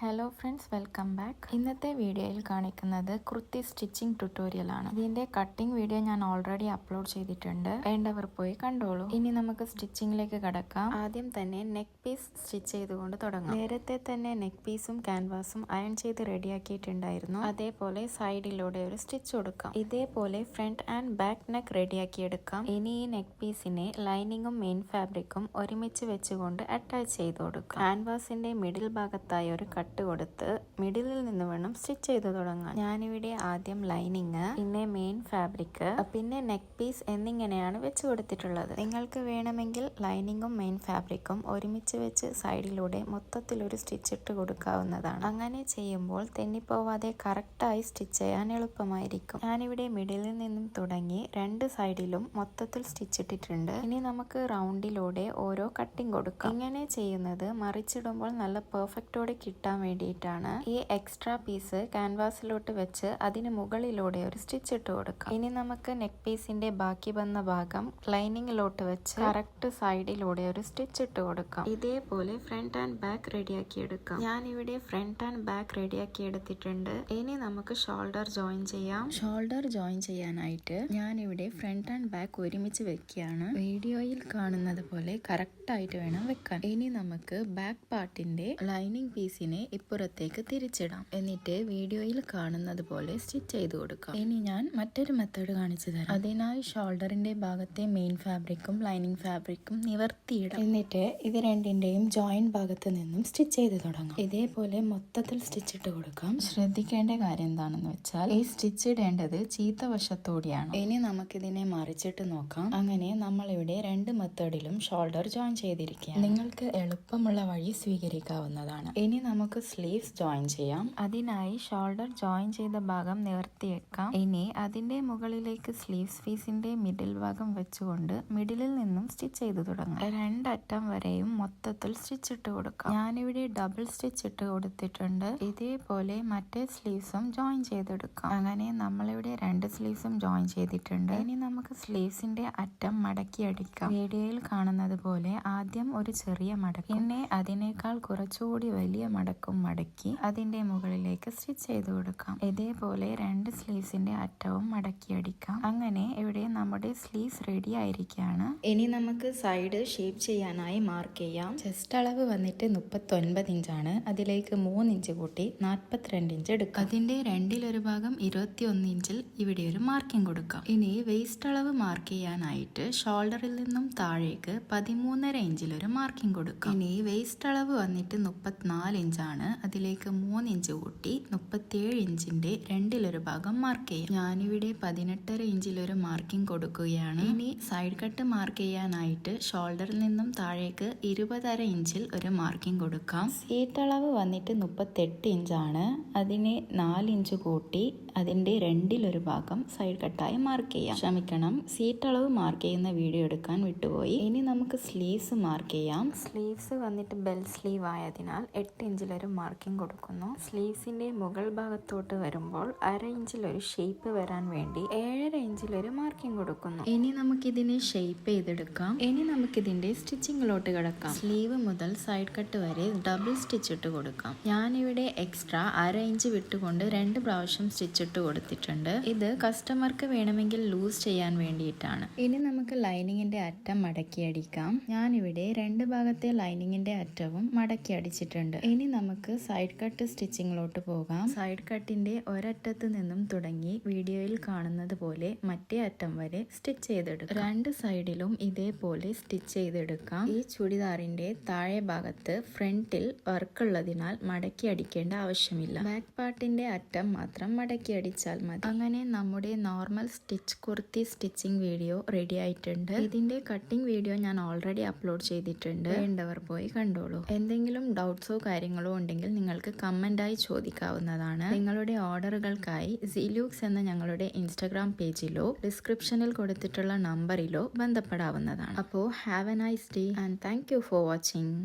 Hello friends, welcome back. ഇന്നത്തെ വീഡിയോയിൽ കാണിക്കുന്നത് കുർത്തി സ്റ്റിച്ചിങ് ട്യൂട്ടോറിയൽ ആണ്. ഇതിന്റെ കട്ടിംഗ് വീഡിയോ ഞാൻ ഓൾറെഡി അപ്ലോഡ് ചെയ്തിട്ടുണ്ട്, വേണ്ടവർ പോയി കണ്ടോളൂ. ഇനി നമുക്ക് സ്റ്റിച്ചിങ്ങിലേക്ക് കടക്കാം. ആദ്യം തന്നെ നെക്ക് പീസ് സ്റ്റിച്ച് ചെയ്തുകൊണ്ട് തുടങ്ങാം. നേരത്തെ തന്നെ നെക്ക് പീസും ക്യാൻവാസും അയൺ ചെയ്ത് റെഡിയാക്കിയിട്ടുണ്ടായിരുന്നു. അതേപോലെ സൈഡിലൂടെ ഒരു സ്റ്റിച്ച് കൊടുക്കാം. ഇതേപോലെ ഫ്രണ്ട് ആൻഡ് ബാക്ക് നെക്ക് റെഡിയാക്കി എടുക്കാം. ഇനി ഈ നെക്ക് പീസിനെ ലൈനിങ്ങും മെയിൻ ഫാബ്രിക്കും ഒരുമിച്ച് വെച്ചുകൊണ്ട് അറ്റാച്ച് ചെയ്ത് കൊടുക്കാം. ക്യാൻവാസിന്റെ മിഡിൽ ഭാഗത്തായി ഒരു കട്ട് കൊടുത്ത് മിഡിലിൽ നിന്ന് വേണം സ്റ്റിച്ച് ചെയ്ത് തുടങ്ങാൻ. ഞാനിവിടെ ആദ്യം ലൈനിങ്, പിന്നെ മെയിൻ ഫാബ്രിക്, പിന്നെ നെക്ക് പീസ് എന്നിങ്ങനെയാണ് വെച്ച് കൊടുത്തിട്ടുള്ളത്. നിങ്ങൾക്ക് വേണമെങ്കിൽ ലൈനിങ്ങും മെയിൻ ഫാബ്രിക്കും ഒരുമിച്ച് വെച്ച് സൈഡിലൂടെ മൊത്തത്തിൽ ഒരു സ്റ്റിച്ച് ഇട്ട് കൊടുക്കാവുന്നതാണ്. അങ്ങനെ ചെയ്യുമ്പോൾ തെന്നിപ്പോവാതെ കറക്റ്റായി സ്റ്റിച്ച് ചെയ്യാൻ എളുപ്പമായിരിക്കും. ഞാനിവിടെ മിഡിലിൽ നിന്നും തുടങ്ങി രണ്ട് സൈഡിലും മൊത്തത്തിൽ സ്റ്റിച്ച് ഇട്ടിട്ടുണ്ട്. ഇനി നമുക്ക് റൗണ്ടിലൂടെ ഓരോ കട്ടിങ് കൊടുക്കാം. ഇങ്ങനെ ചെയ്യുന്നത് മറിച്ചിടുമ്പോൾ നല്ല പെർഫെക്റ്റോടെ കിട്ടാൻ വേണ്ടിയിട്ടാണ്. ഈ എക്സ്ട്രാ പീസ് ക്യാൻവാസിലോട്ട് വെച്ച് അതിന് മുകളിലൂടെ ഒരു സ്റ്റിച്ച് ഇട്ട് കൊടുക്കാം. ഇനി നമുക്ക് നെക്ക് പീസിന്റെ ബാക്കി വന്ന ഭാഗം ലൈനിങ്ങിലോട്ട് വെച്ച് കറക്റ്റ് സൈഡിലൂടെ ഒരു സ്റ്റിച്ച് ഇട്ട് കൊടുക്കാം. ഇതേപോലെ ഫ്രണ്ട് ആൻഡ് ബാക്ക് റെഡിയാക്കി എടുക്കാം. ഞാൻ ഇവിടെ ഫ്രണ്ട് ആൻഡ് ബാക്ക് റെഡിയാക്കി എടുത്തിട്ടുണ്ട്. ഇനി നമുക്ക് ഷോൾഡർ ജോയിൻ ചെയ്യാം. ഷോൾഡർ ജോയിൻ ചെയ്യാനായിട്ട് ഞാൻ ഇവിടെ ഫ്രണ്ട് ആൻഡ് ബാക്ക് ഒരുമിച്ച് വെക്കുകയാണ്. വീഡിയോയിൽ കാണുന്നത് പോലെ കറക്റ്റ് ആയിട്ട് വേണം വെക്കാൻ. ഇനി നമുക്ക് ബാക്ക് പാർട്ടിന്റെ ലൈനിങ് പീസിനെ ഇപ്പുറത്തേക്ക് തിരിച്ചിടാം. എന്നിട്ട് വീഡിയോയിൽ കാണുന്നത് പോലെ സ്റ്റിച്ച് ചെയ്ത് കൊടുക്കാം. ഇനി ഞാൻ മറ്റൊരു മെത്തേഡ് കാണിച്ചു തരാം. അതിനായി ഷോൾഡറിന്റെ ഭാഗത്തെ മെയിൻ ഫാബ്രിക്കും ലൈനിങ് ഫാബ്രിക്കും നിവർത്തിയിടാം. എന്നിട്ട് ഇത് രണ്ടിന്റെയും ജോയിന്റ് ഭാഗത്ത് നിന്നും സ്റ്റിച്ച് ചെയ്ത് തുടങ്ങാം. ഇതേപോലെ മൊത്തത്തിൽ സ്റ്റിച്ച് ഇട്ട് കൊടുക്കാം. ശ്രദ്ധിക്കേണ്ട കാര്യം എന്താണെന്ന് വെച്ചാൽ ഈ സ്റ്റിച്ച് ഇടേണ്ടത് ചീത്ത വശത്തോടെയാണ്. ഇനി നമുക്കിതിനെ മറിച്ചിട്ട് നോക്കാം. അങ്ങനെ നമ്മളിവിടെ രണ്ട് മെത്തേഡിലും ഷോൾഡർ ജോയിൻ ചെയ്തിരിക്കുകയാണ്. നിങ്ങൾക്ക് എളുപ്പമുള്ള വഴി സ്വീകരിക്കാവുന്നതാണ്. ഇനി നമുക്ക് സ്ലീവ്സ് ജോയിൻ ചെയ്യാം. അതിനായി ഷോൾഡർ ജോയിൻ ചെയ്ത ഭാഗം നിവർത്തി വെക്കാം. ഇനി അതിന്റെ മുകളിലേക്ക് സ്ലീവ്സ് പീസിന്റെ മിഡിൽ ഭാഗം വെച്ചുകൊണ്ട് മിഡിലിൽ നിന്നും സ്റ്റിച്ച് ചെയ്ത് തുടങ്ങാം. രണ്ടറ്റം വരെയും മൊത്തത്തിൽ സ്റ്റിച്ച് ഇട്ട് കൊടുക്കാം. ഞാനിവിടെ ഡബിൾ സ്റ്റിച്ച് ഇട്ട് കൊടുത്തിട്ടുണ്ട്. ഇതേപോലെ മറ്റേ സ്ലീവ്സും ജോയിൻ ചെയ്തെടുക്കാം. അങ്ങനെ നമ്മളിവിടെ രണ്ട് സ്ലീവ്സും ജോയിൻ ചെയ്തിട്ടുണ്ട്. ഇനി നമുക്ക് സ്ലീവ്സിന്റെ അറ്റം മടക്കി അടിക്കാം. വീഡിയോയിൽ കാണുന്നത് പോലെ ആദ്യം ഒരു ചെറിയ മടക്ക്, പിന്നെ അതിനേക്കാൾ കുറച്ചുകൂടി വലിയ മടക്കും മടക്കി അതിന്റെ മുകളിലേക്ക് സ്റ്റിച്ച് ചെയ്ത് കൊടുക്കാം. ഇതേപോലെ രണ്ട് സ്ലീവ്സിന്റെ അറ്റവും മടക്കി അടിക്കാം. അങ്ങനെ ഇവിടെ നമ്മുടെ സ്ലീവ്സ് റെഡി ആയിരിക്കുകയാണ്. ഇനി നമുക്ക് സൈഡ് ഷേപ്പ് ചെയ്യാനായി മാർക്ക് ചെയ്യാം. ചെസ്റ്റ് അളവ് വന്നിട്ട് 39 ഇഞ്ചാണ്. അതിലേക്ക് 3 ഇഞ്ച് കൂട്ടി 42 ഇഞ്ച് എടുക്കാം. അതിന്റെ രണ്ടിലൊരു ഭാഗം 21 ഇഞ്ചിൽ ഇവിടെ ഒരു മാർക്കിംഗ് കൊടുക്കാം. ഇനി വെയിസ്റ്റ് അളവ് മാർക്ക് ചെയ്യാനായിട്ട് ഷോൾഡറിൽ നിന്നും താഴേക്ക് 13.5 ഇഞ്ചിൽ ഒരു മാർക്കിംഗ് കൊടുക്കാം. ഇനി വെയിസ്റ്റ് അളവ് വന്നിട്ട് 34 ഇഞ്ചാണ്. അതിലേക്ക് 3 ഇഞ്ച് കൂട്ടി 37 ഇഞ്ചിന്റെ രണ്ടിലൊരു ഭാഗം മാർക്ക് ചെയ്യാം. ഞാനിവിടെ 18.5 ഇഞ്ചിലൊരു മാർക്കിംഗ് കൊടുക്കുകയാണ്. ഇനി സൈഡ് കട്ട് മാർക്ക് ചെയ്യാനായിട്ട് ഷോൾഡറിൽ നിന്നും താഴേക്ക് 20.5 ഇഞ്ചിൽ ഒരു മാർക്കിംഗ് കൊടുക്കാം. സീറ്റ് അളവ് വന്നിട്ട് 38 ഇഞ്ചാണ്. അതിനെ 4 ഇഞ്ച് കൂട്ടി അതിന്റെ രണ്ടിലൊരു ഭാഗം സൈഡ് കട്ടായി മാർക്ക് ചെയ്യാം. ക്ഷമിക്കണം, സീറ്റ് അളവ് മാർക്ക് ചെയ്യുന്ന വീഡിയോ എടുക്കാൻ വിട്ടുപോയി. ഇനി നമുക്ക് സ്ലീവ്സ് മാർക്ക് ചെയ്യാം. സ്ലീവ്സ് വന്നിട്ട് ബെൽ സ്ലീവ് ആയതിനാൽ 8 ഇഞ്ചിലൊരു മാർക്കിംഗ് കൊടുക്കുന്നു. സ്ലീവ്സിന്റെ മുകൾ ഭാഗത്തോട്ട് വരുമ്പോൾ 1/2 ഇഞ്ചിലൊരു ഷേപ്പ് വരാൻ വേണ്ടി 7.5 ഇഞ്ചിലൊരു മാർക്കിംഗ് കൊടുക്കുന്നു. ഇനി നമുക്കിതിനെ ഷേപ്പ് ചെയ്തെടുക്കാം. ഇനി നമുക്കിതിന്റെ സ്റ്റിച്ചിങ്ങിലോട്ട് കിടക്കാം. സ്ലീവ് മുതൽ സൈഡ് കട്ട് വരെ ഡബിൾ സ്റ്റിച്ച് ഇട്ട് കൊടുക്കാം. ഞാനിവിടെ എക്സ്ട്രാ 1/2 ഇഞ്ച് വിട്ടുകൊണ്ട് 2 പ്രാവശ്യം സ്റ്റിച്ച് ഇട്ട് കൊടുത്തിട്ടുണ്ട്. ഇത് കസ്റ്റമർക്ക് വേണമെങ്കിൽ ലൂസ് ചെയ്യാൻ വേണ്ടിയിട്ടാണ്. ഇനി നമുക്ക് ലൈനിങ്ങിന്റെ അറ്റം മടക്കി അടിക്കാം. ഞാനിവിടെ രണ്ട് ഭാഗത്തെ ലൈനിങ്ങിന്റെ അറ്റവും മടക്കി അടിച്ചിട്ടുണ്ട്. ഇനി നമുക്ക് സൈഡ് കട്ട് സ്റ്റിച്ചിങ്ങിലോട്ട് പോകാം. സൈഡ് കട്ടിന്റെ ഒരറ്റത്ത് നിന്നും തുടങ്ങി വീഡിയോയിൽ കാണുന്നത് പോലെ മറ്റേ അറ്റം വരെ സ്റ്റിച്ച് ചെയ്തെടുക്കാം. രണ്ട് സൈഡിലും ഇതേപോലെ സ്റ്റിച്ച് ചെയ്തെടുക്കാം. ഈ ചുടിദാറിന്റെ താഴെ ഭാഗത്ത് ഫ്രണ്ടിൽ വർക്ക് ഉള്ളതിനാൽ മടക്കി അടിക്കേണ്ട ആവശ്യമില്ല. ബാക്ക് പാർട്ടിന്റെ അറ്റം മാത്രം മടക്കി അടിച്ചാൽ മതി. അങ്ങനെ നമ്മുടെ normal stitch kurti stitching video ready ആയിട്ടുണ്ട്. ഇതിന്റെ കട്ടിംഗ് വീഡിയോ ഞാൻ ഓൾറെഡി അപ്ലോഡ് ചെയ്തിട്ടുണ്ട്, വേണ്ടവർ പോയി കണ്ടോളൂ. എന്തെങ്കിലും ഡൗട്ട്സോ കാര്യങ്ങളോ ഉണ്ടെങ്കിൽ നിങ്ങൾക്ക് കമന്റായി ചോദിക്കാവുന്നതാണ്. നിങ്ങളുടെ ഓർഡറുകൾക്കായി സിലൂക്സ് എന്ന ഞങ്ങളുടെ ഇൻസ്റ്റാഗ്രാം പേജിലോ ഡിസ്ക്രിപ്ഷനിൽ കൊടുത്തിട്ടുള്ള നമ്പറിലോ ബന്ധപ്പെടാവുന്നതാണ്. അപ്പോൾ have A nice day and thank you for watching.